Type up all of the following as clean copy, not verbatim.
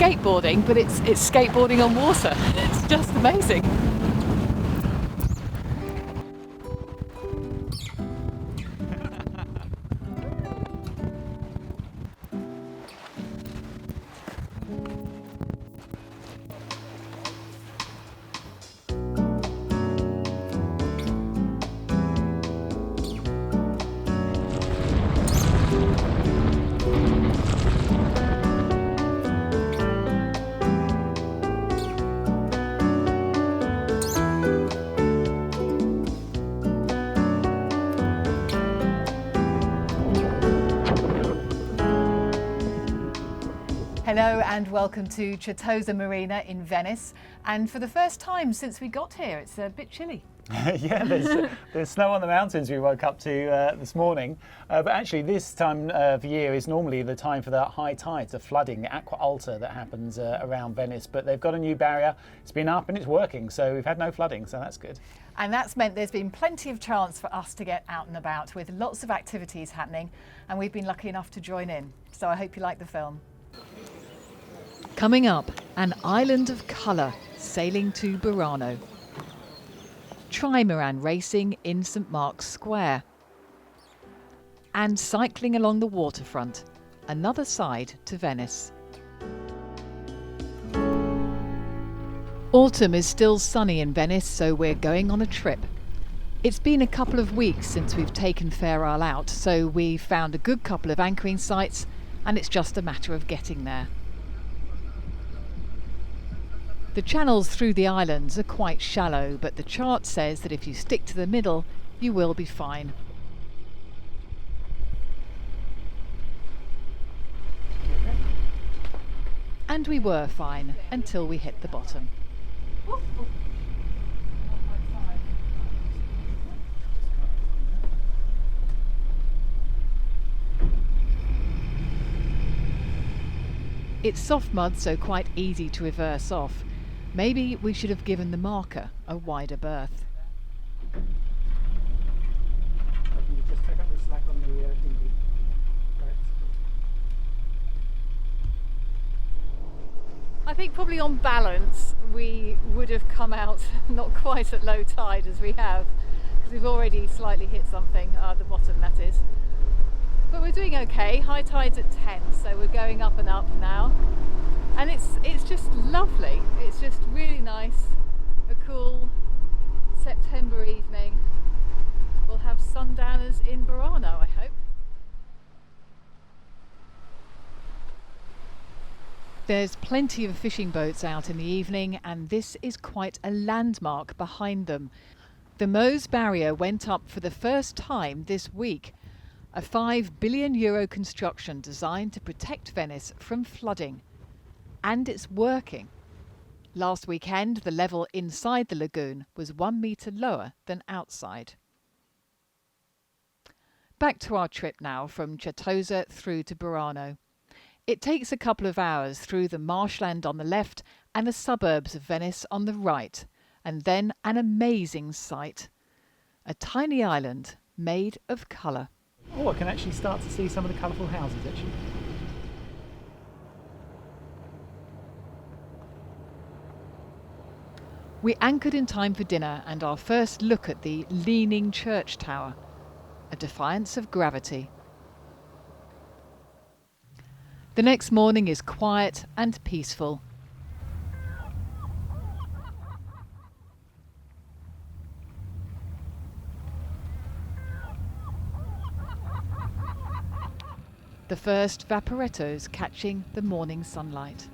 skateboarding, but it's skateboarding on water. It's just amazing. Hello and welcome to Certosa Marina in Venice, and for the first time since we got here it's a bit chilly. Yeah, there's snow on the mountains we woke up to this morning, but actually this time of year is normally the time for the high tides, the flooding, aqua alta that happens around Venice, but they've got a new barrier, it's been up and it's working, so we've had no flooding, so that's good. And that's meant there's been plenty of chance for us to get out and about with lots of activities happening, and we've been lucky enough to join in, so I hope you like the film. Coming up, an island of colour sailing to Burano. Trimaran racing in St Mark's Square. And cycling along the waterfront, another side to Venice. Autumn is still sunny in Venice, so we're going on a trip. It's been a couple of weeks since we've taken Fair Isle out, so we've found a good couple of anchoring sites, and it's just a matter of getting there. The channels through the islands are quite shallow, but the chart says that if you stick to the middle, you will be fine. And we were fine until we hit the bottom. It's soft mud, so quite easy to reverse off. Maybe we should have given the marker a wider berth. Can you just pick up the slack on the dinghy? Right. I think probably on balance we would have come out not quite at low tide as we have, because we've already slightly hit something, the bottom that is. But we're doing okay. High tide's at 10, so we're going up and up now. And it's just lovely. It's just really nice. A cool September evening. We'll have sundowners in Burano, I hope. There's plenty of fishing boats out in the evening, and this is quite a landmark behind them. The Meuse barrier went up for the first time this week. A €5 billion construction designed to protect Venice from flooding. And it's working. Last weekend, the level inside the lagoon was 1 metre lower than outside. Back to our trip now from Certosa through to Burano. It takes a couple of hours through the marshland on the left and the suburbs of Venice on the right, and then an amazing sight. A tiny island made of colour. Oh, I can actually start to see some of the colourful houses actually. We anchored in time for dinner and our first look at the leaning church tower, a defiance of gravity. The next morning is quiet and peaceful. The first vaporettos catching the morning sunlight.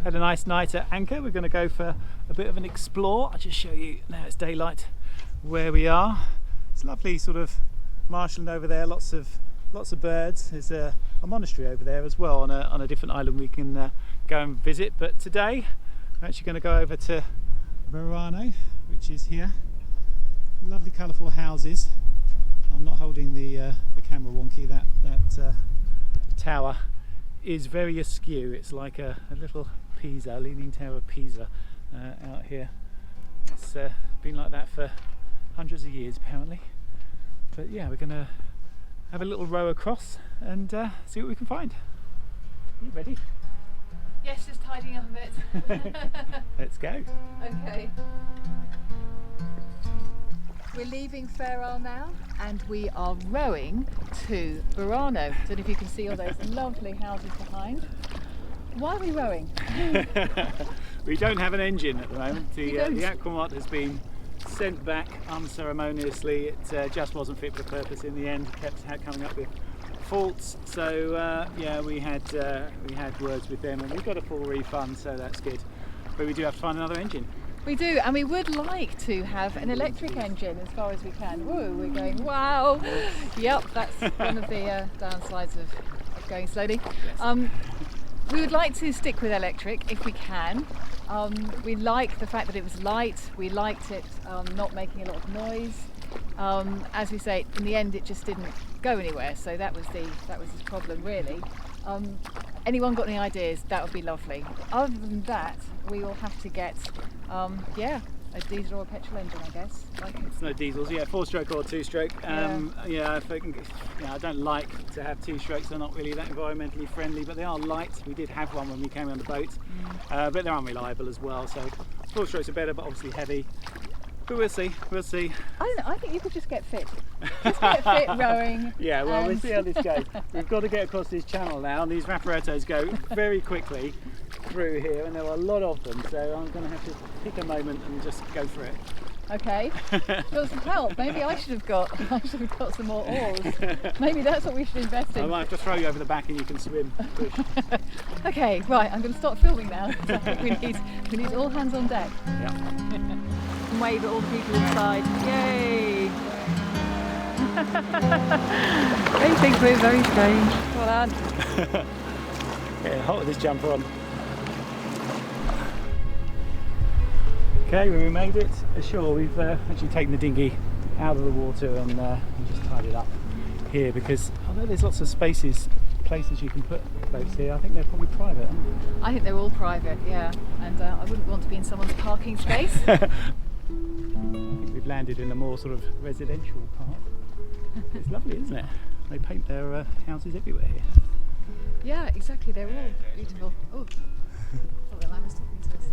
Had a nice night at anchor. We're going to go for a bit of an explore. I'll just show you now it's daylight where we are. It's lovely sort of marshland over there, lots of birds. There's a monastery over there as well on a different island we can go and visit, but today we're actually going to go over to Burano, which is here. Lovely colourful houses. I'm not holding the camera wonky. That tower is very askew. It's like a little Pisa, leaning tower of Pisa out here. It's been like that for hundreds of years apparently. But yeah, we're going to have a little row across and see what we can find. Are you ready? Yes, just tidying up a bit. Let's go. Okay. We're leaving Ferrara now and we are rowing to Burano. Don't know if you can see all those lovely houses behind. Why are we rowing? We don't have an engine at the moment. The don't? Aquamot has been sent back unceremoniously. It just wasn't fit for purpose in the end. Kept coming up with faults. So yeah, we had words with them and we got a full refund, so that's good. But we do have to find another engine. We do, and we would like to have an electric engine as far as we can. Whoa, we're going, wow! Yep, that's one of the downsides of going slowly. We would like to stick with electric if we can. We like the fact that it was light. We liked it not making a lot of noise. As we say, in the end, it just didn't go anywhere. So that was the problem, really. Anyone got any ideas? That would be lovely. Other than that, we will have to get, yeah, a diesel or a petrol engine, I guess. It's no diesels, yeah, 4-stroke or 2-stroke. Yeah, I don't like to have 2-strokes. They're not really that environmentally friendly, but they are light. We did have one when we came on the boat, but they're unreliable as well. So 4-strokes are better, but obviously heavy. But we'll see. I don't know, I think you could just get fit. Just get fit rowing. Yeah, well, we'll see how this goes. We've got to get across this channel now, and these vaporettos go very quickly through here, and there are a lot of them, so I'm going to have to pick a moment and just go for it. Okay. Got some help. Maybe I should have got some more oars. Maybe that's what we should invest in. I might have to throw you over the back and you can swim. Okay, right, I'm going to start filming now. So we need all hands on deck. Yeah. Wave at all the people inside. Yay! They think we're very strange. Well done. Getting hot with this jumper on. Okay, we made it ashore. We've actually taken the dinghy out of the water and just tied it up here because although there's lots of places you can put boats here, I think they're probably private. I think they're all private, yeah. And I wouldn't want to be in someone's parking space. I think we've landed in a more sort of residential part. It's lovely, isn't it? They paint their houses everywhere here. Yeah, exactly. They're all beautiful. Oh, thought that man was talking to us.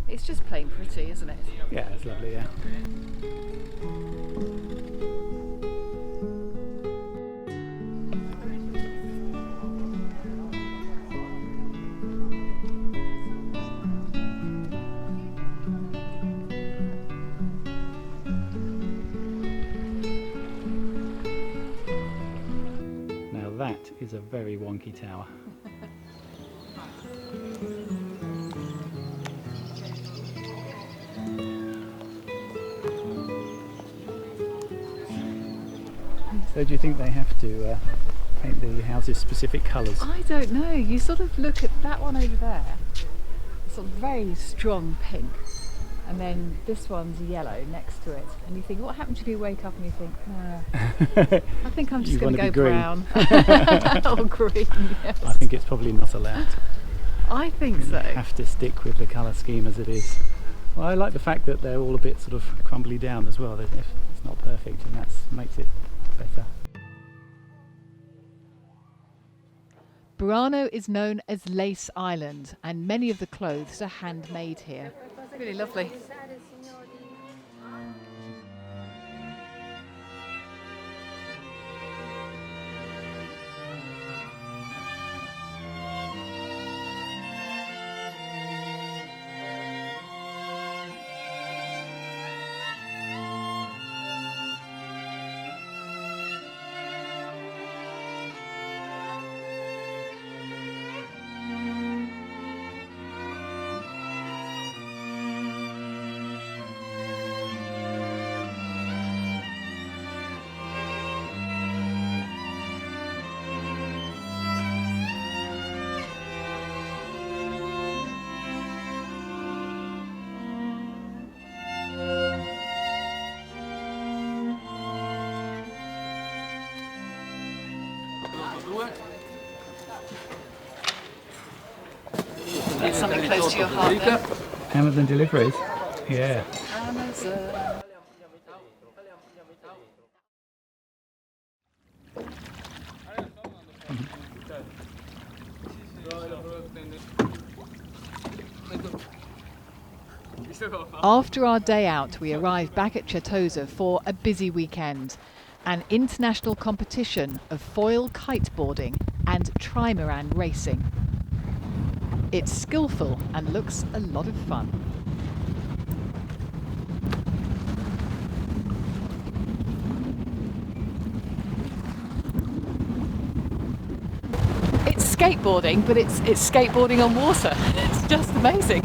It's just plain pretty, isn't it? Yeah, it's lovely, yeah. That is a very wonky tower. So do you think they have to paint the houses specific colours? I don't know. You sort of look at that one over there, sort of very strong pink. And then this one's yellow next to it, and you think, what happens if you wake up and you think, I think I'm just going to go brown or green. Yes. I think it's probably not allowed. I think so. You have to stick with the colour scheme as it is. Well, I like the fact that they're all a bit sort of crumbly down as well. It's not perfect, and that makes it better. Burano is known as Lace Island, and many of the clothes are handmade here. Really lovely. That's something close to your heart there. Amazon deliveries. Yeah. Amazon. After our day out, we arrived back at Certosa for a busy weekend. An international competition of foil kiteboarding and trimaran racing. It's skillful and looks a lot of fun. It's skateboarding, but it's skateboarding on water. It's just amazing.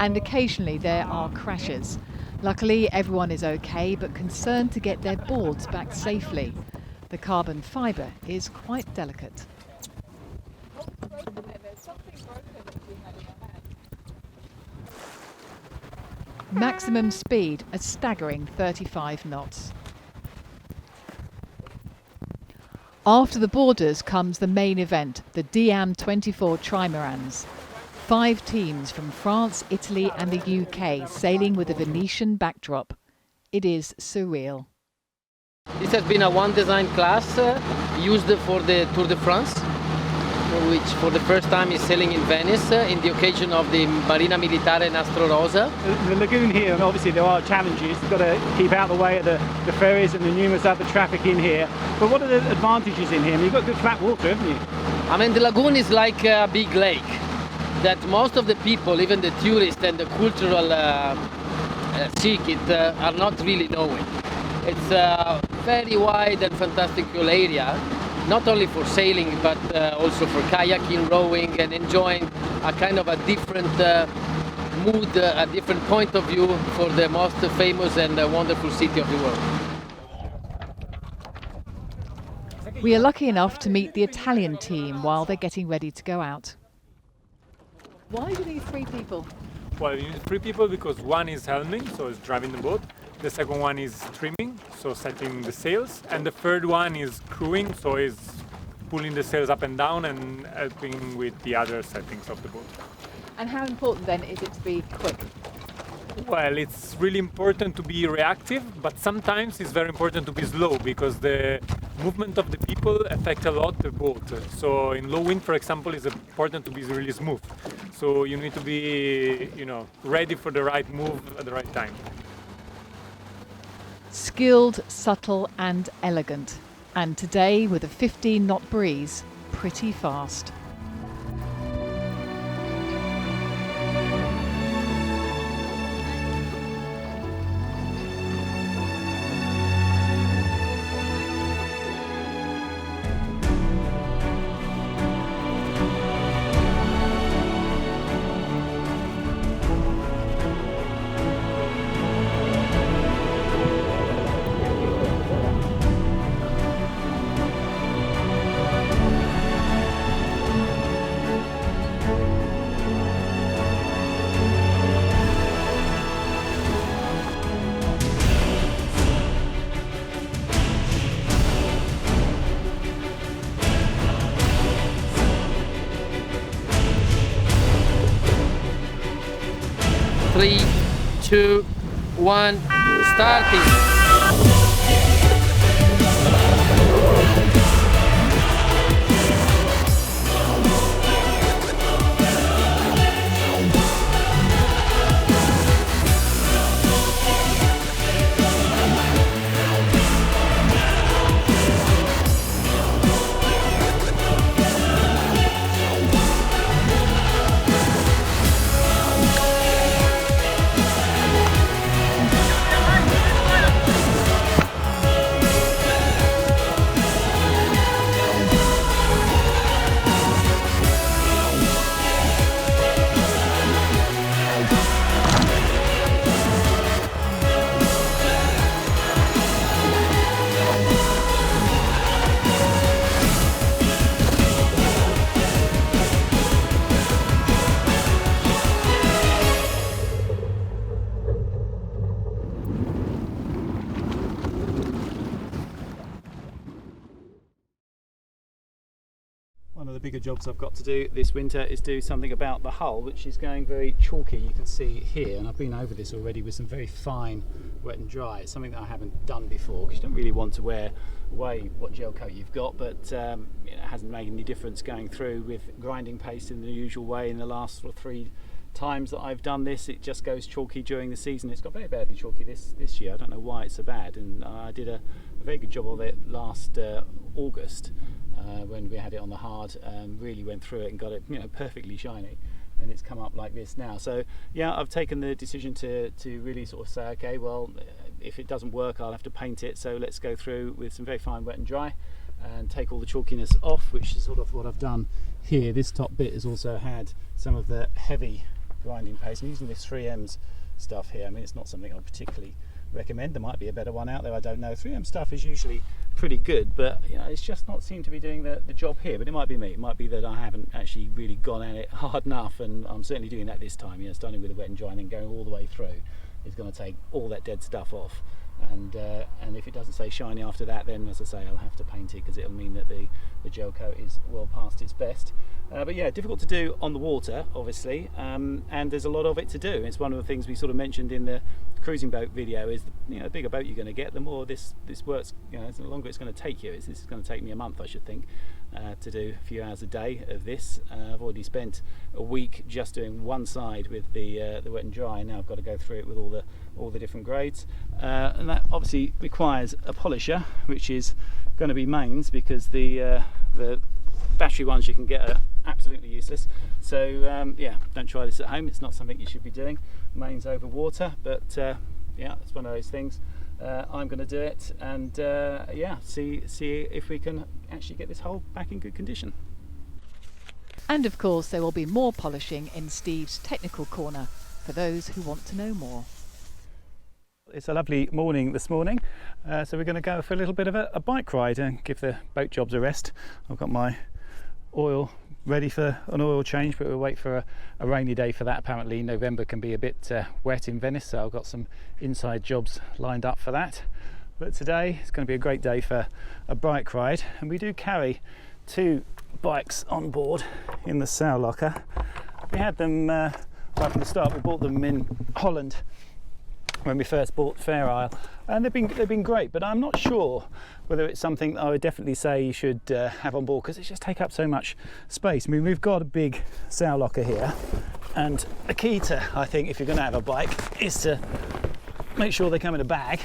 And occasionally there are crashes. Luckily everyone is okay, but concerned to get their boards back safely. The carbon fibre is quite delicate. Maximum speed a staggering 35 knots. After the boarders comes the main event, the Diam 24 trimarans. 5 teams from France, Italy and the UK sailing with a Venetian backdrop. It is surreal. This has been a one design class used for the Tour de France, which for the first time is sailing in Venice in the occasion of the Marina Militare Nastro Rosa. The lagoon here, and obviously there are challenges. You've got to keep out of the way of the ferries and the numerous other traffic in here. But what are the advantages in here? I mean, you've got good flat water, haven't you? I mean, the lagoon is like a big lake that most of the people, even the tourists and the cultural circuit, are not really knowing. It's a very wide and fantastical area, not only for sailing but also for kayaking, rowing and enjoying a kind of a different mood, a different point of view for the most famous and wonderful city of the world. We are lucky enough to meet the Italian team while they're getting ready to go out. Why do you need 3 people? Well, you need 3 people because one is helming, so is driving the boat. The second one is trimming, so setting the sails. And the third one is crewing, so is pulling the sails up and down and helping with the other settings of the boat. And how important then is it to be quick? Well, it's really important to be reactive, but sometimes it's very important to be slow because the movement of the people affect a lot the boat. So in low wind, for example, it's important to be really smooth. So you need to be, ready for the right move at the right time. Skilled, subtle and elegant. And today, with a 15-knot breeze, pretty fast. Three, 2, 1, starting. bigger jobs I've got to do this winter is do something about the hull, which is going very chalky. You can see here, and I've been over this already with some very fine wet and dry. It's something that I haven't done before, because you don't really want to wear away what gel coat you've got, but it hasn't made any difference going through with grinding paste in the usual way. In the last sort of 3 times that I've done this, it just goes chalky during the season. It's got very badly chalky this year. I don't know why it's so bad, and I did a very good job of it last August when we had it on the hard. Really went through it and got it, you know, perfectly shiny, and it's come up like this now. So yeah, I've taken the decision to really sort of say, okay, well, if it doesn't work, I'll have to paint it, so let's go through with some very fine wet and dry and take all the chalkiness off, which is sort of what I've done here. This top bit has also had some of the heavy grinding paste. I'm using this 3M's stuff here. I mean, it's not something I particularly recommend. There might be a better one out there, I don't know. 3M stuff is usually pretty good, but you know, it's just not seemed to be doing the job here. But it might be me. It might be that I haven't actually really gone at it hard enough, and I'm certainly doing that this time. You know, starting with the wet and dry and then going all the way through is going to take all that dead stuff off. And if it doesn't stay shiny after that, then as I say, I'll have to paint it, because it'll mean that the gel coat is well past its best. But yeah, difficult to do on the water, obviously, and there's a lot of it to do. It's one of the things we sort of mentioned in the cruising boat video is, you know, the bigger boat you're going to get, the more this works. You know, the longer it's going to take you. This is going to take me a month, I should think, to do a few hours a day of this. I've already spent a week just doing one side with the wet and dry, and now I've got to go through it with all the different grades, and that obviously requires a polisher, which is going to be mains, because the battery ones you can get are absolutely useless. So yeah, don't try this at home. It's not something you should be doing, mains over water. But yeah, it's one of those things. I'm going to do it, and yeah, see if we can actually get this hull back in good condition. And of course, there will be more polishing in Steve's technical corner for those who want to know more. It's a lovely morning this morning, so we're going to go for a little bit of a bike ride and give the boat jobs a rest. I've got my oil ready for an oil change, but we'll wait for a rainy day for that. Apparently November can be a bit wet in Venice, so I've got some inside jobs lined up for that. But today it's going to be a great day for a bike ride, and we do carry 2 bikes on board in the sail locker. We had them right from the start. We bought them in Holland when we first bought Fair Isle, and they've been great, but I'm not sure whether it's something that I would definitely say you should have on board, because it just take up so much space. I mean, we've got a big sail locker here, and the key to, I think, if you're going to have a bike, is to make sure they come in a bag,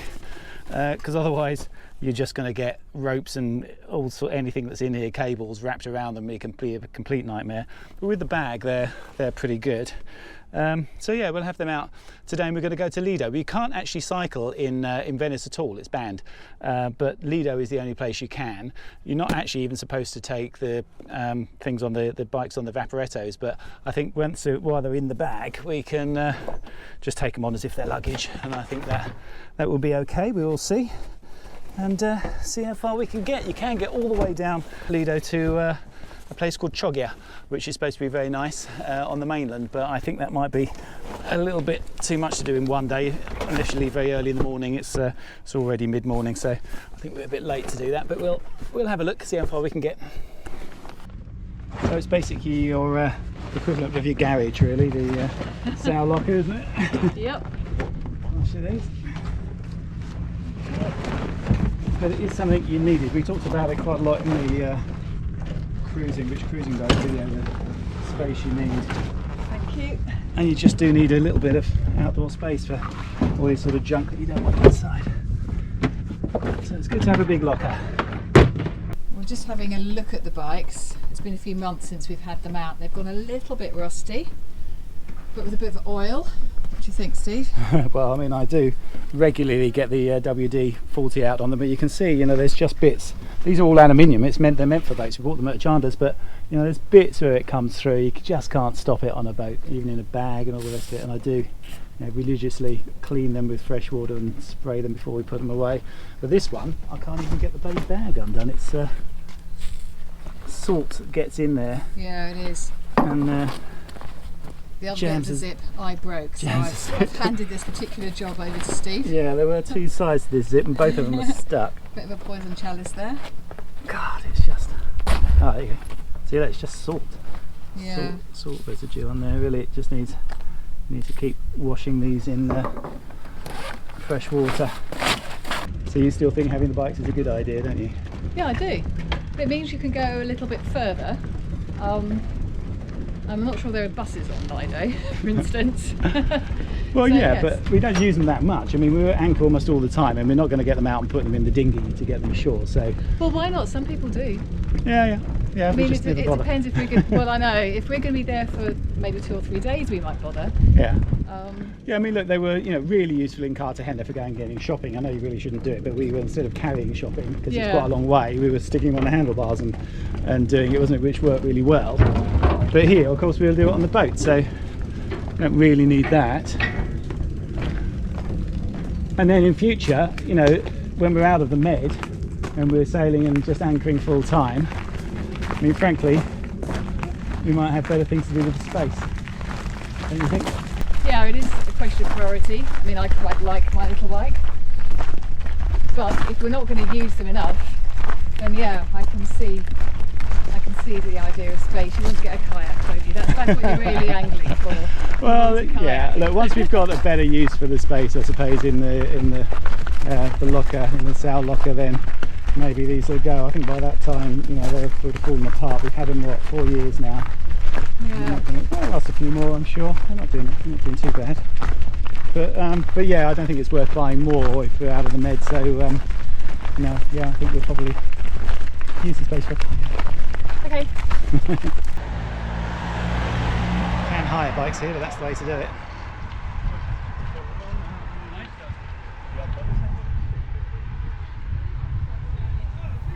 because otherwise you're just going to get ropes and anything that's in here, cables wrapped around them. It can be a complete nightmare. But with the bag, they're pretty good. So yeah, we'll have them out today, and we're going to go to Lido. We can't actually cycle in Venice at all, it's banned, but Lido is the only place you can. You're not actually even supposed to take the things on the bikes on the Vaporettos, but I think while they're in the bag, we can just take them on as if they're luggage, and I think that will be okay. We will see, and see how far we can get. You can get all the way down Lido to a place called Chioggia, which is supposed to be very nice on the mainland, but I think that might be a little bit too much to do in one day unless you leave very early in the morning. It's already mid-morning, so I think we're a bit late to do that, but we'll have a look, see how far we can get. So it's basically your equivalent of your garage, really, the sail locker, isn't it? Yep. I'll show these. But it is something you needed. We talked about it quite a lot in the cruising boat video, the space you need. Thank you. And you just do need a little bit of outdoor space for all this sort of junk that you don't want inside. So it's good to have a big locker. We're just having a look at the bikes. It's been a few months since we've had them out. They've gone a little bit rusty, but with a bit of oil. What do you think, Steve? Well, I mean, I do regularly get the WD-40 out on them, but you can see, you know, there's just bits. These are all aluminium. They're meant for boats. We bought them at Chanda's, but you know, there's bits where it comes through. You just can't stop it on a boat, even in a bag and all the rest of it. And I do, you know, religiously clean them with fresh water and spray them before we put them away. But this one, I can't even get the bloody bag undone. It's salt gets in there. Yeah, it is. And the other bit of the zip I broke, so I've handed this particular job over to Steve. Yeah, there were 2 sides to this zip, and both of them are stuck. Bit of a poison chalice there. God, it's just... Oh, there you go. See, it's just salt. Yeah. Salt residue on there. Really, it just needs. You need to keep washing these in fresh water. So you still think having the bikes is a good idea, don't you? Yeah, I do. It means you can go a little bit further. I'm not sure there are buses on Lido, for instance. Well, So, yeah, yes. but we don't use them that much. I mean, we're at anchor almost all the time, and we're not going to get them out and put them in the dinghy to get them ashore. So Well, why not? Some people do. yeah. I we mean, just it never bother. depends if we're going. Well, I know if we're going to be there for maybe 2 or 3 days, we might bother. Yeah. Um, Yeah, I mean, look, they were, really useful in Cartagena for going and getting shopping. I know you really shouldn't do it, but we were, instead of carrying shopping, because it's Yeah. quite a long way, we were sticking on the handlebars and doing it, wasn't it, which worked really well. But here, of course, we'll do it on the boat, so we don't really need that. And then in future, when we're out of the Med and we're sailing and just anchoring full time, I mean, frankly, we might have better things to do with the space. Don't you think? yeah, it is a question of priority. I mean, I quite like my little bike, but if we're not going to use them enough, then yeah, I can see the idea of space. You want to get a kayak, don't you? That's what you're really angling for. Well, You want a yeah. kayak. Look, once we've got a better use for the space, I suppose, in the locker, in the sail locker, then maybe these will go. I think by that time, they've sort of fallen apart. We've had them 4 years now. Yeah. They'll last a few more, I'm sure. They're not doing too bad. But yeah, I don't think it's worth buying more if we're out of the Med. So I think we'll probably use the space for a kayak. Okay. Can hire bikes here, but that's the way to do it.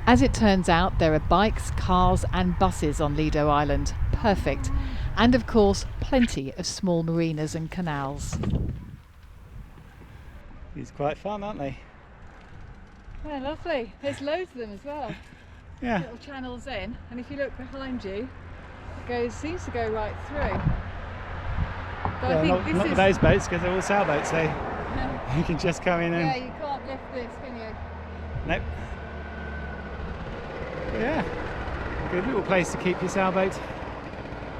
As it turns out, there are bikes, cars and buses on Lido Island. Perfect. And of course, plenty of small marinas and canals. These are quite fun, aren't they? Yeah, lovely. There's loads of them as well. Yeah. Little channels in, and if you look behind you, it seems to go right through. But I think Not with those boats, because they're all sailboats, so you can just come in and... Yeah, you can't lift this, can you? Nope. Yeah. Good little place to keep your sailboat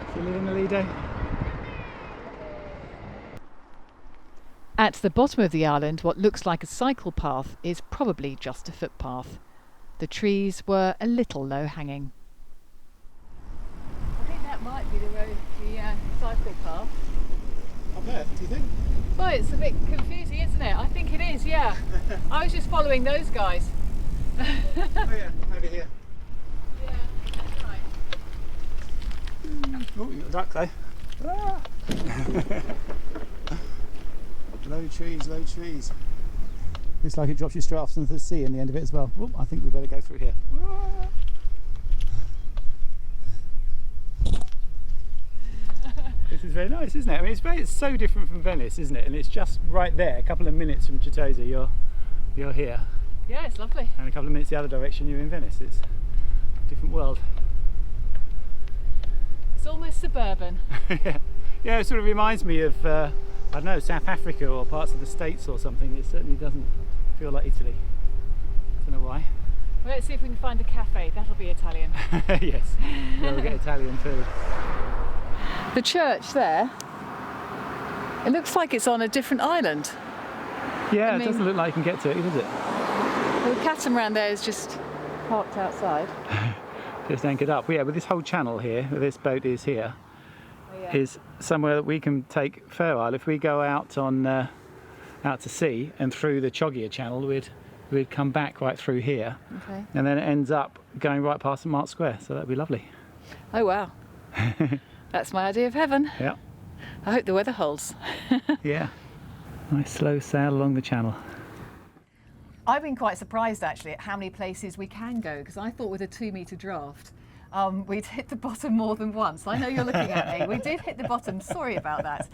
if you live in the Lido. At the bottom of the island, what looks like a cycle path is probably just a footpath. The trees were a little low-hanging. I think that might be the road, the cycle path. Up there, do you think? Well, it's a bit confusing, isn't it? I think it is, yeah. I was just following those guys. Oh yeah, over here. Yeah, that's right. Oh, you got a duck though. Ah. Low trees, low trees. Looks like it drops you straight off into the sea in the end of it as well. Oh, I think we better go through here. This is very nice, isn't it? I mean, it's so different from Venice, isn't it? And it's just right there, a couple of minutes from Certosa, you're here, Yeah, it's lovely. and a couple of minutes the other direction, you're in Venice. It's a different world. It's almost suburban. Yeah, it sort of reminds me of I don't know, South Africa or parts of the States or something. It certainly doesn't feel like Italy. Don't know why. Well, let's see if we can find a cafe. That'll be Italian. Yes, we'll get Italian food. The church there, it looks like it's on a different island. Yeah, I it mean- doesn't look like you can get to it, does it? Well, the catamaran there is just parked outside. Just anchored up. Yeah, but this whole channel here, where this boat is here, Oh, yeah. is somewhere that we can take Fair Isle. If we go out on out to sea and through the Choggia channel, we'd come back right through here, Okay. and then it ends up going right past St Mark's Square. So that'd be lovely. Oh wow. That's my idea of heaven. Yeah, I hope the weather holds. yeah. Nice slow sail along the channel. I've been quite surprised actually at how many places we can go, because I thought with a 2-metre draft we'd hit the bottom more than once. I know you're looking at me. We did hit the bottom, sorry about that.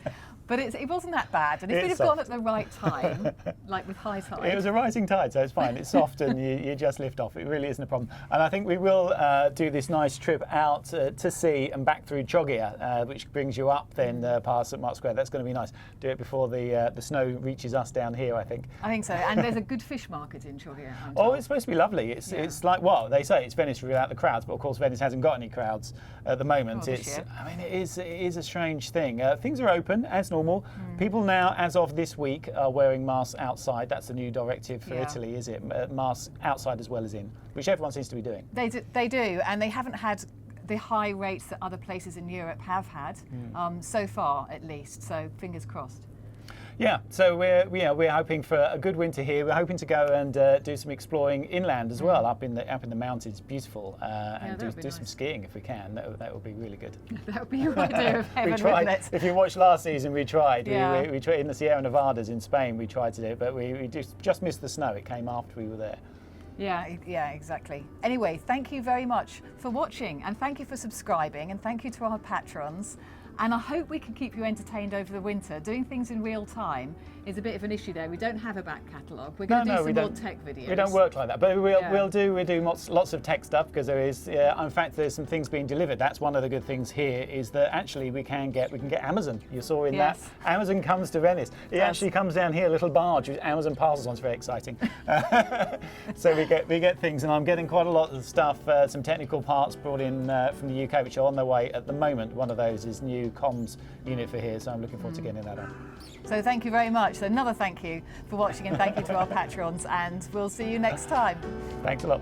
But it wasn't that bad, and if we'd have gone at the right time, like with high tide. It was a rising tide, so it's fine. It's soft and you just lift off. It really isn't a problem. And I think we will do this nice trip out to sea and back through Chogia, which brings you up then past St Mark's Square. That's going to be nice. Do it before the snow reaches us down here, I think. I think so. And there's a good fish market in Chogia. Oh, it's supposed to be lovely. It's like, well, they say it's Venice without the crowds, but of course Venice hasn't got any crowds at the moment. I mean, it is a strange thing. Things are open as normal. People now, as of this week, are wearing masks outside. That's the new directive for Italy, is it? Masks outside as well as in, which everyone seems to be doing. They do, and they haven't had the high rates that other places in Europe have had, so far at least. So fingers crossed. Yeah, so we're hoping for a good winter here. We're hoping to go and do some exploring inland as well, up in the mountains. Beautiful, and do some skiing if we can. That would be really good. That would be your idea of heaven, we tried. wouldn't it? If you watched last season, we tried. Yeah. We tried in the Sierra Nevadas in Spain. We tried to do it, but we just missed the snow. It came after we were there. Yeah, exactly. Anyway, thank you very much for watching, and thank you for subscribing, and thank you to our patrons. And I hope we can keep you entertained over the winter. Doing things in real time is a bit of an issue there. We don't have a back catalogue. We're going to do some more tech videos. We don't work like that, but we'll do lots of tech stuff, because there is, in fact, there's some things being delivered. That's one of the good things here, is that actually we can get Amazon. You saw in that Amazon comes to Venice. It actually comes down here, a little barge with Amazon parcels on. It's very exciting. So we get things, and I'm getting quite a lot of stuff, some technical parts brought in from the UK, which are on their way at the moment. One of those is new comms unit for here, so I'm looking forward to getting that on. So thank you very much. So another thank you for watching, and thank you to our patrons, and we'll see you next time. Thanks a lot.